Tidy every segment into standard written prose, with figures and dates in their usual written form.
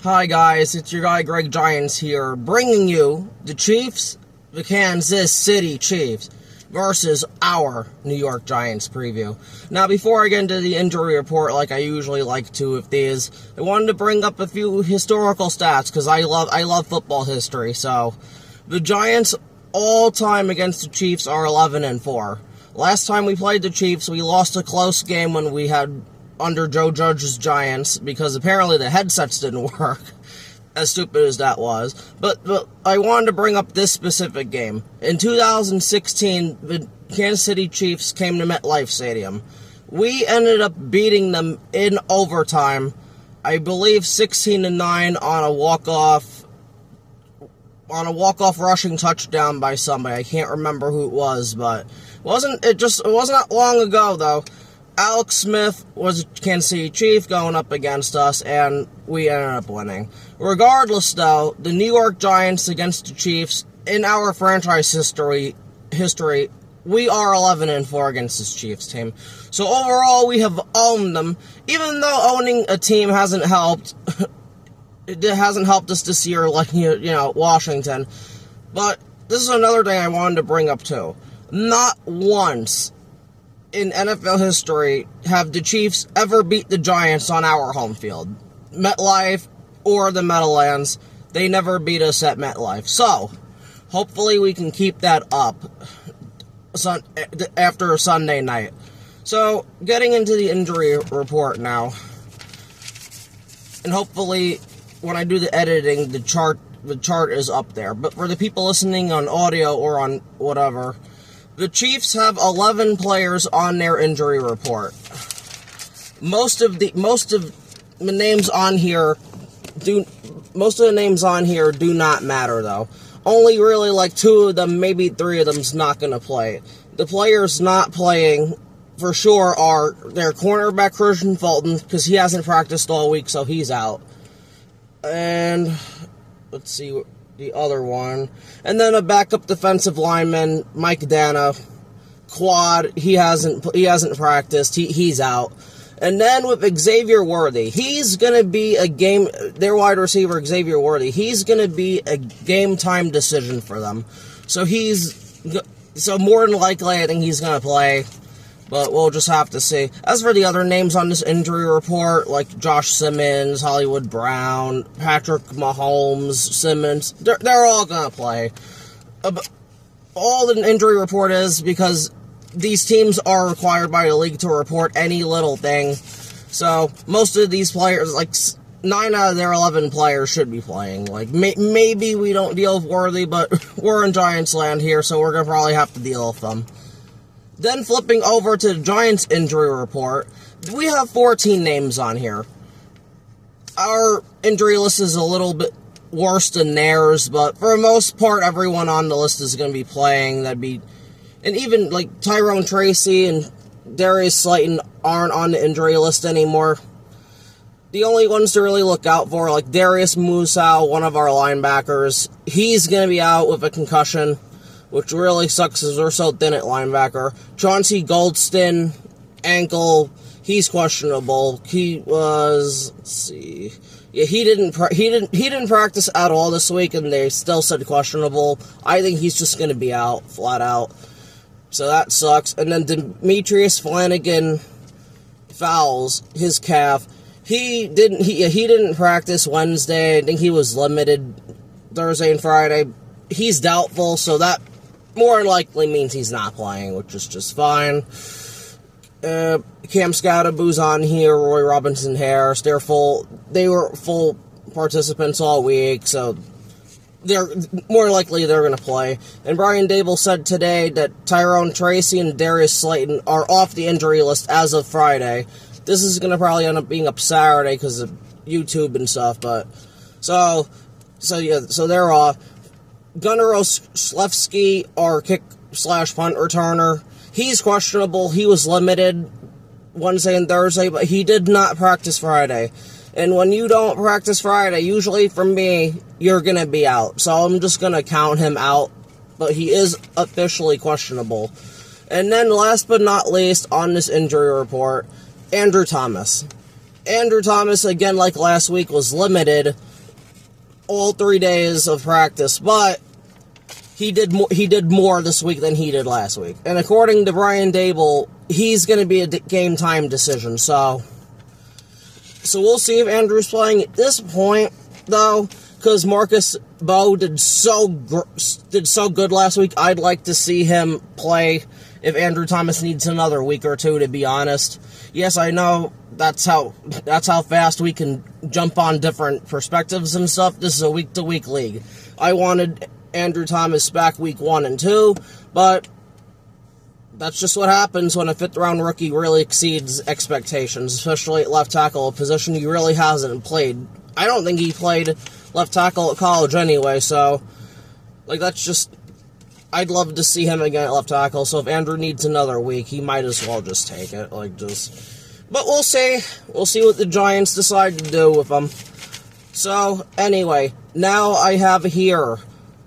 Hi guys, it's your guy Greg Giants here, bringing you the Chiefs, the Kansas City Chiefs, versus our New York Giants preview. Now, before I get into the injury report like I usually like to with these, I wanted to bring up a few historical stats, because I love football history. So, the Giants all time against the Chiefs are 11-4. Last time we played the Chiefs, we lost a close game when we had under Joe Judge's Giants, because apparently the headsets didn't work, as stupid as that was. But I wanted to bring up this specific game. In 2016, the Kansas City Chiefs came to MetLife Stadium. We ended up beating them in overtime, I believe 16-9 on a walk-off rushing touchdown by somebody. I can't remember who it was, but it wasn't that long ago though. Alex Smith was a Kansas City Chief going up against us, and we ended up winning. Regardless, though, the New York Giants against the Chiefs, in our franchise history, we are 11-4 against this Chiefs team. So overall, we have owned them. Even though owning a team hasn't helped, it hasn't helped us this year, like, Washington. But this is another thing I wanted to bring up, too. Not once in NFL history have the Chiefs ever beat the Giants on our home field. MetLife or the Meadowlands, they never beat us at MetLife. So, hopefully we can keep that up after Sunday night. So, getting into the injury report now. And hopefully, when I do the editing, the chart is up there. But for the people listening on audio or on whatever, the Chiefs have 11 players on their injury report. Most of the names on here do not matter though. Only really like 2 of them, maybe 3 of them's not going to play. The players not playing for sure are their cornerback Christian Fulton, because he hasn't practiced all week, so he's out. And let's see the other one. And then a backup defensive lineman, Mike Dana, quad, he hasn't practiced, he's out. And then with Xavier Worthy, he's going to be their wide receiver, Xavier Worthy, he's going to be a game-time decision for them. So more than likely, I think he's going to play, but we'll just have to see. As for the other names on this injury report, like Josh Simmons, Hollywood Brown, Patrick Mahomes, Simmons, they're all going to play. All the injury report is because these teams are required by the league to report any little thing. So, most of these players, like 9 out of their 11 players should be playing. Like, maybe we don't deal with Worthy, but we're in Giants land here, so we're going to probably have to deal with them. Then flipping over to the Giants injury report, we have 14 names on here. Our injury list is a little bit worse than theirs, but for the most part, everyone on the list is going to be playing. And even like Tyrone Tracy and Darius Slayton aren't on the injury list anymore. The only ones to really look out for are like Darius Musow, one of our linebackers. He's going to be out with a concussion, which really sucks because we're so thin at linebacker. Chauncey Goldston, ankle, he's questionable. He was, let's see, yeah, he didn't practice at all this week, and they still said questionable. I think he's just going to be out, flat out. So that sucks. And then Demetrius Flanagan fouls his calf. He didn't practice Wednesday. I think he was limited Thursday and Friday. He's doubtful, so that more than likely means he's not playing, which is just fine. Cam Scottaboo's on here, Roy Robinson Harris. They were full participants all week, so they're more likely they're going to play. And Brian Dable said today that Tyrone Tracy and Darius Slayton are off the injury list as of Friday. This is going to probably end up being up Saturday because of YouTube and stuff, but so they're off. Gunnar Olszewski, our kick/punt returner, he's questionable. He was limited Wednesday and Thursday, but he did not practice Friday. And when you don't practice Friday, usually for me, you're going to be out. So I'm just going to count him out, but he is officially questionable. And then last but not least on this injury report, Andrew Thomas. Andrew Thomas, again, like last week, was limited, all 3 days of practice, but he did more this week than he did last week. And according to Brian Daboll, he's going to be a game time decision. So we'll see if Andrew's playing. At this point, though, because Marcus Bowe did so good last week, I'd like to see him play if Andrew Thomas needs another week or two, to be honest. Yes, I know that's how fast we can jump on different perspectives and stuff. This is a week-to-week league. I wanted Andrew Thomas back week 1 and 2, but that's just what happens when a fifth-round rookie really exceeds expectations, especially at left tackle, a position he really hasn't played. I don't think he played left tackle at college anyway, so, that's just, I'd love to see him again at left tackle, so if Andrew needs another week, he might as well just take it, but we'll see. We'll see what the Giants decide to do with him. So, anyway, now I have here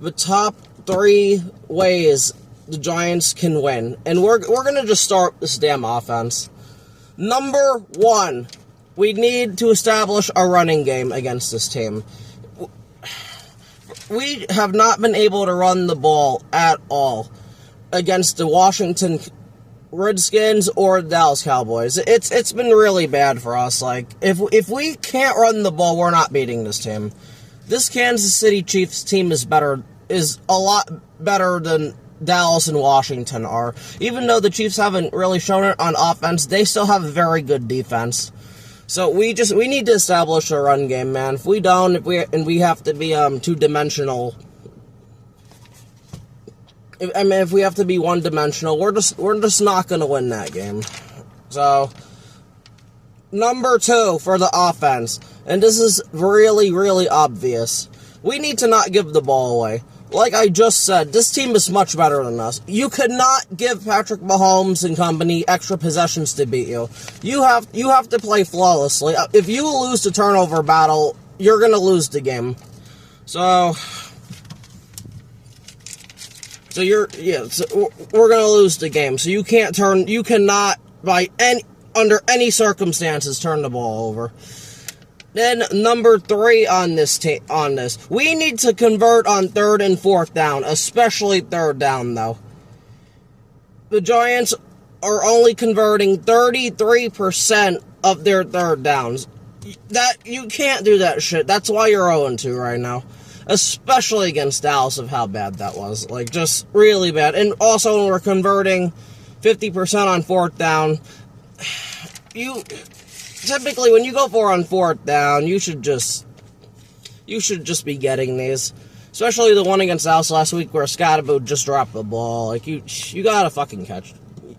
the top 3 ways the Giants can win. And we're going to just start this damn offense. Number 1, we need to establish a running game against this team. We have not been able to run the ball at all against the Washington Redskins or the Dallas Cowboys. It's been really bad for us. If we can't run the ball, we're not beating this team. This Kansas City Chiefs team is a lot better than Dallas and Washington are. Even though the Chiefs haven't really shown it on offense, they still have a very good defense. So we need to establish a run game, man. If we don't, if we have to be two-dimensional. If we have to be one-dimensional, we're just not going to win that game. So, number 2 for the offense, and this is really, really obvious. We need to not give the ball away. Like I just said, this team is much better than us. You could not give Patrick Mahomes and company extra possessions to beat you. You have to play flawlessly. If you lose the turnover battle, you're going to lose the game. So we're going to lose the game. So you cannot under any circumstances turn the ball over. Then number 3 on this, we need to convert on 3rd and 4th down, especially 3rd down though. The Giants are only converting 33% of their 3rd downs. That you can't do that shit. That's why you're 0-2 right now, especially against Dallas of how bad that was. Just really bad. And also when we're converting 50% on 4th down, typically, when you go for on 4th down, you should just be getting these. Especially the one against Dallas last week where Scottaboo just dropped the ball. You gotta fucking catch.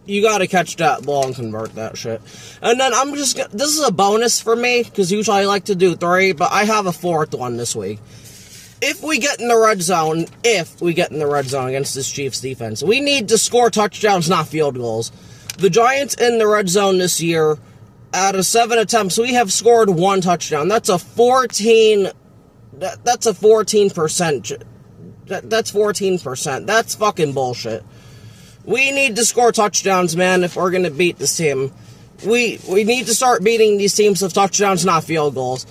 You gotta catch that ball and convert that shit. And then this is a bonus for me, because usually I like to do 3, but I have a 4th one this week. If we get in the red zone against this Chiefs defense, we need to score touchdowns, not field goals. The Giants in the red zone this year, out of 7 attempts, we have scored 1 touchdown. That's a 14%. That's 14%. That's fucking bullshit. We need to score touchdowns, man, if we're going to beat this team. We need to start beating these teams with touchdowns, not field goals.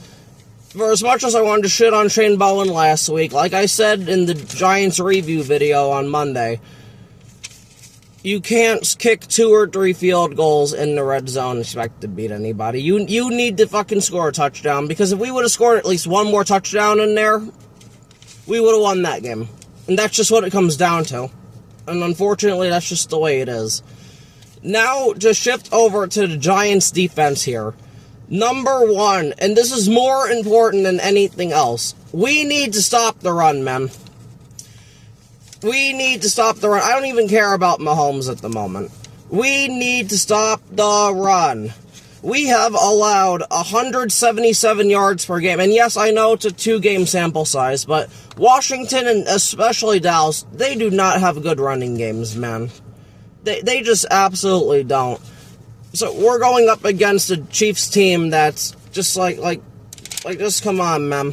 For as much as I wanted to shit on Shane Bowen last week, like I said in the Giants review video on Monday, you can't kick 2 or 3 field goals in the red zone and expect to beat anybody. You need to fucking score a touchdown, because if we would have scored at least 1 more touchdown in there, we would have won that game. And that's just what it comes down to. And unfortunately, that's just the way it is. Now, to shift over to the Giants defense here. Number 1, and this is more important than anything else, we need to stop the run, man. We need to stop the run. I don't even care about Mahomes at the moment. We need to stop the run. We have allowed 177 yards per game. And yes, I know it's a 2-game sample size, but Washington and especially Dallas, they do not have good running games, man. They just absolutely don't. So we're going up against a Chiefs team that's just just come on, man.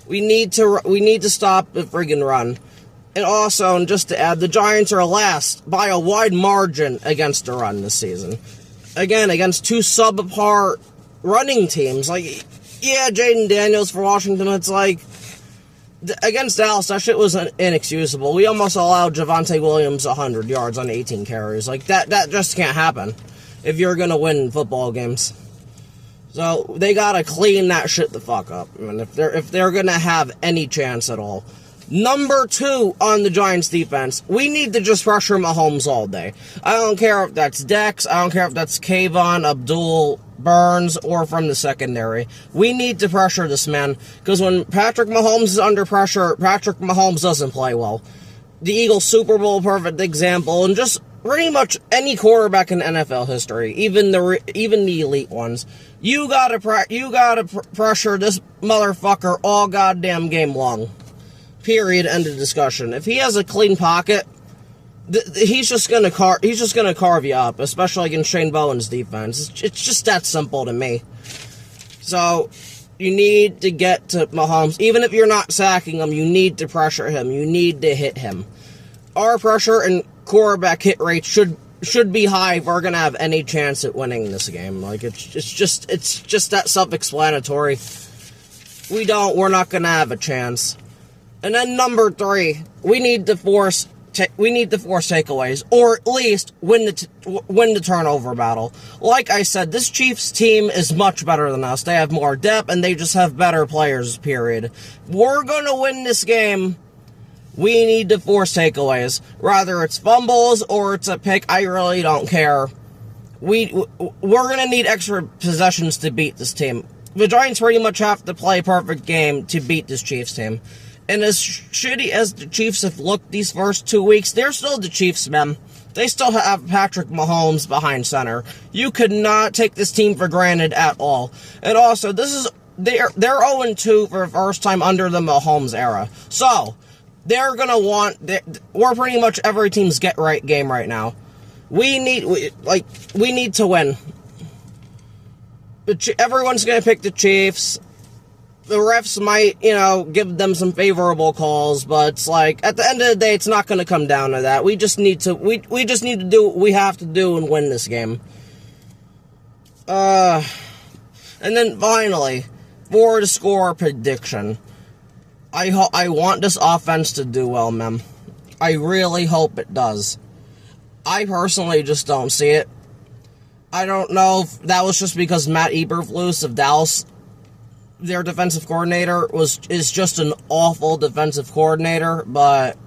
We need to stop the friggin' run. And also, and just to add, the Giants are last by a wide margin against the run this season. Again, against 2 subpar running teams. Yeah, Jaden Daniels for Washington, it's Against Dallas, that shit was inexcusable. We almost allowed Javonte Williams 100 yards on 18 carries. Like, that just can't happen if you're going to win football games. So, they got to clean that shit the fuck up. I mean, if they're going to have any chance at all. Number 2 on the Giants defense, we need to just pressure Mahomes all day. I don't care if that's Dex, I don't care if that's Kayvon, Abdul, Burns, or from the secondary. We need to pressure this man, because when Patrick Mahomes is under pressure, Patrick Mahomes doesn't play well. The Eagles Super Bowl, perfect example, and just pretty much any quarterback in NFL history, even the elite ones. You gotta pressure this motherfucker all goddamn game long. Period. End of discussion. If he has a clean pocket, he's just gonna carve you up, especially against Shane Bowen's defense. It's just that simple to me. So you need to get to Mahomes. Even if you're not sacking him, you need to pressure him. You need to hit him. Our pressure and quarterback hit rate should be high if we're gonna have any chance at winning this game. Like, it's just that self-explanatory. We're not gonna have a chance. And then number 3, we need to force takeaways, or at least win the turnover battle. Like I said, this Chiefs team is much better than us. They have more depth, and they just have better players, period. We're gonna win this game. We need to force takeaways. Whether it's fumbles or it's a pick, I really don't care. We're gonna need extra possessions to beat this team. The Giants pretty much have to play a perfect game to beat this Chiefs team. And as shitty as the Chiefs have looked these first 2 weeks, they're still the Chiefs, man. They still have Patrick Mahomes behind center. You could not take this team for granted at all. And also, they're 0-2 for the first time under the Mahomes era. So, they're gonna we're pretty much every team's get-right game right now. We need to win. Everyone's gonna pick the Chiefs. The refs might, give them some favorable calls, but it's like, at the end of the day, it's not going to come down to that. We just need to do what we have to do and win this game. And then finally, for the score prediction, I want this offense to do well, man. I really hope it does. I personally just don't see it. I don't know if that was just because Matt Eberflus of Dallas, their defensive coordinator, is just an awful defensive coordinator, but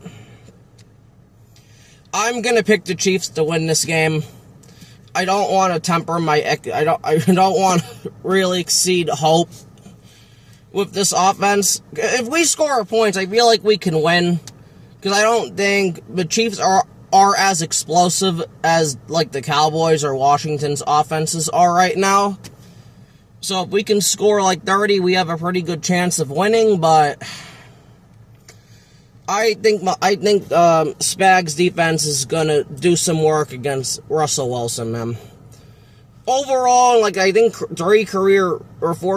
I'm gonna pick the Chiefs to win this game. I don't want to temper I don't want to really exceed hope with this offense. If we score points, I feel like we can win, because I don't think the Chiefs are as explosive as like the Cowboys or Washington's offenses are right now. So if we can score like 30, we have a pretty good chance of winning, but I think Spags' defense is going to do some work against Russell Wilson, man. Overall, I think 4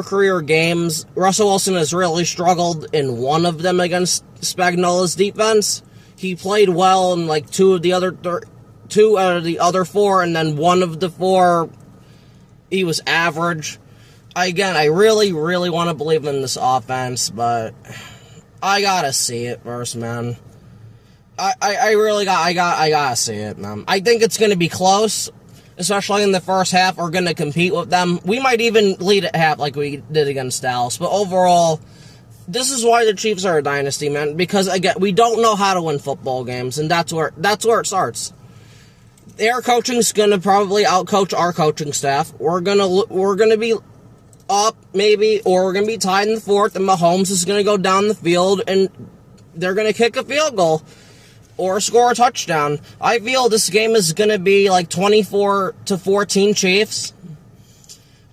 career games, Russell Wilson has really struggled in one of them against Spagnuolo's defense. He played well in 2 out of the other 4, and then one of the 4, he was average. Again, I really, really want to believe in this offense, but I gotta see it first, man. I really gotta see it, man. I think it's gonna be close, especially in the first half. We're gonna compete with them. We might even lead at half like we did against Dallas, but overall, this is why the Chiefs are a dynasty, man, because again, we don't know how to win football games, and that's where it starts. Their coaching's gonna probably outcoach our coaching staff. We're gonna be up, maybe, or we're going to be tied in the 4th, and Mahomes is going to go down the field, and they're going to kick a field goal or score a touchdown. I feel this game is going to be 24-14 Chiefs.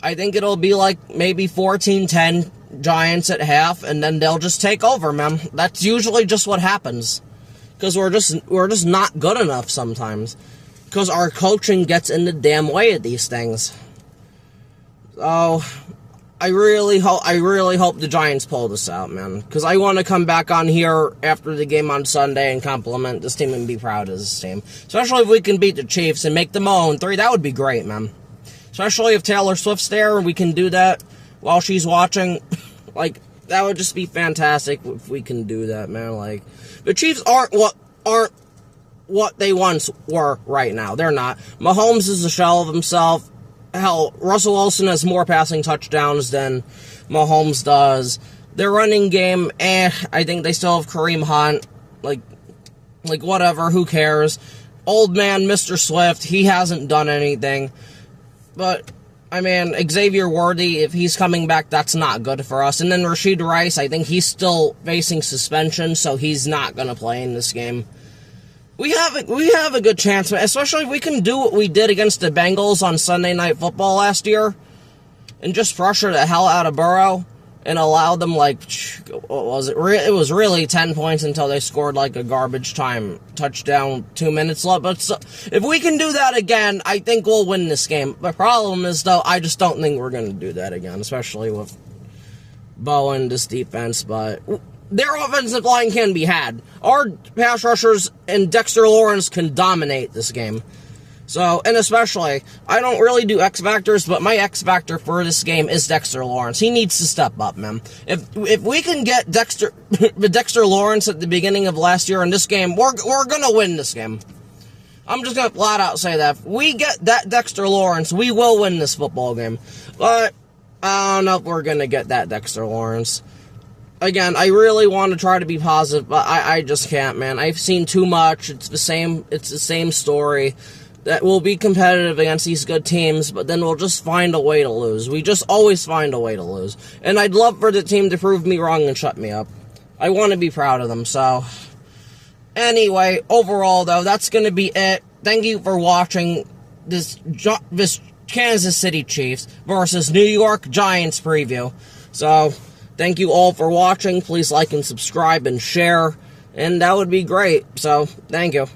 I think it'll be maybe 14-10 Giants at half, and then they'll just take over, man. That's usually just what happens, because we're just not good enough sometimes, because our coaching gets in the damn way of these things. So I really hope the Giants pull this out, man. Because I want to come back on here after the game on Sunday and compliment this team and be proud of this team. Especially if we can beat the Chiefs and make them 0-3. That would be great, man. Especially if Taylor Swift's there and we can do that while she's watching. that would just be fantastic if we can do that, man. Like, the Chiefs aren't what they once were right now. They're not. Mahomes is a shell of himself. Hell, Russell Wilson has more passing touchdowns than Mahomes does. Their running game, I think they still have Kareem Hunt. Like whatever, who cares? Old man, Mr. Swift, he hasn't done anything. But, I mean, Xavier Worthy, if he's coming back, that's not good for us. And then Rashid Rice, I think he's still facing suspension, so he's not going to play in this game. We have a good chance, especially if we can do what we did against the Bengals on Sunday Night Football last year and just pressure the hell out of Burrow and allow them, like, what was it? It was really 10 points until they scored, like, a garbage time touchdown, 2 minutes left. But if we can do that again, I think we'll win this game. The problem is, though, I just don't think we're going to do that again, especially with Bowen, this defense. But their offensive line can be had. Our pass rushers and Dexter Lawrence can dominate this game. So, and especially, I don't really do X Factors, but my X Factor for this game is Dexter Lawrence. He needs to step up, man. If we can get Dexter Lawrence at the beginning of last year in this game, we're gonna win this game. I'm just gonna flat out say that. If we get that Dexter Lawrence, we will win this football game. But I don't know if we're gonna get that Dexter Lawrence. Again, I really want to try to be positive, but I just can't, man. I've seen too much. It's the same story. That we'll be competitive against these good teams, but then we'll just find a way to lose. We just always find a way to lose. And I'd love for the team to prove me wrong and shut me up. I want to be proud of them, so. Anyway, overall, though, that's going to be it. Thank you for watching this Kansas City Chiefs versus New York Giants preview. So, thank you all for watching. Please like and subscribe and share, and that would be great. So, thank you.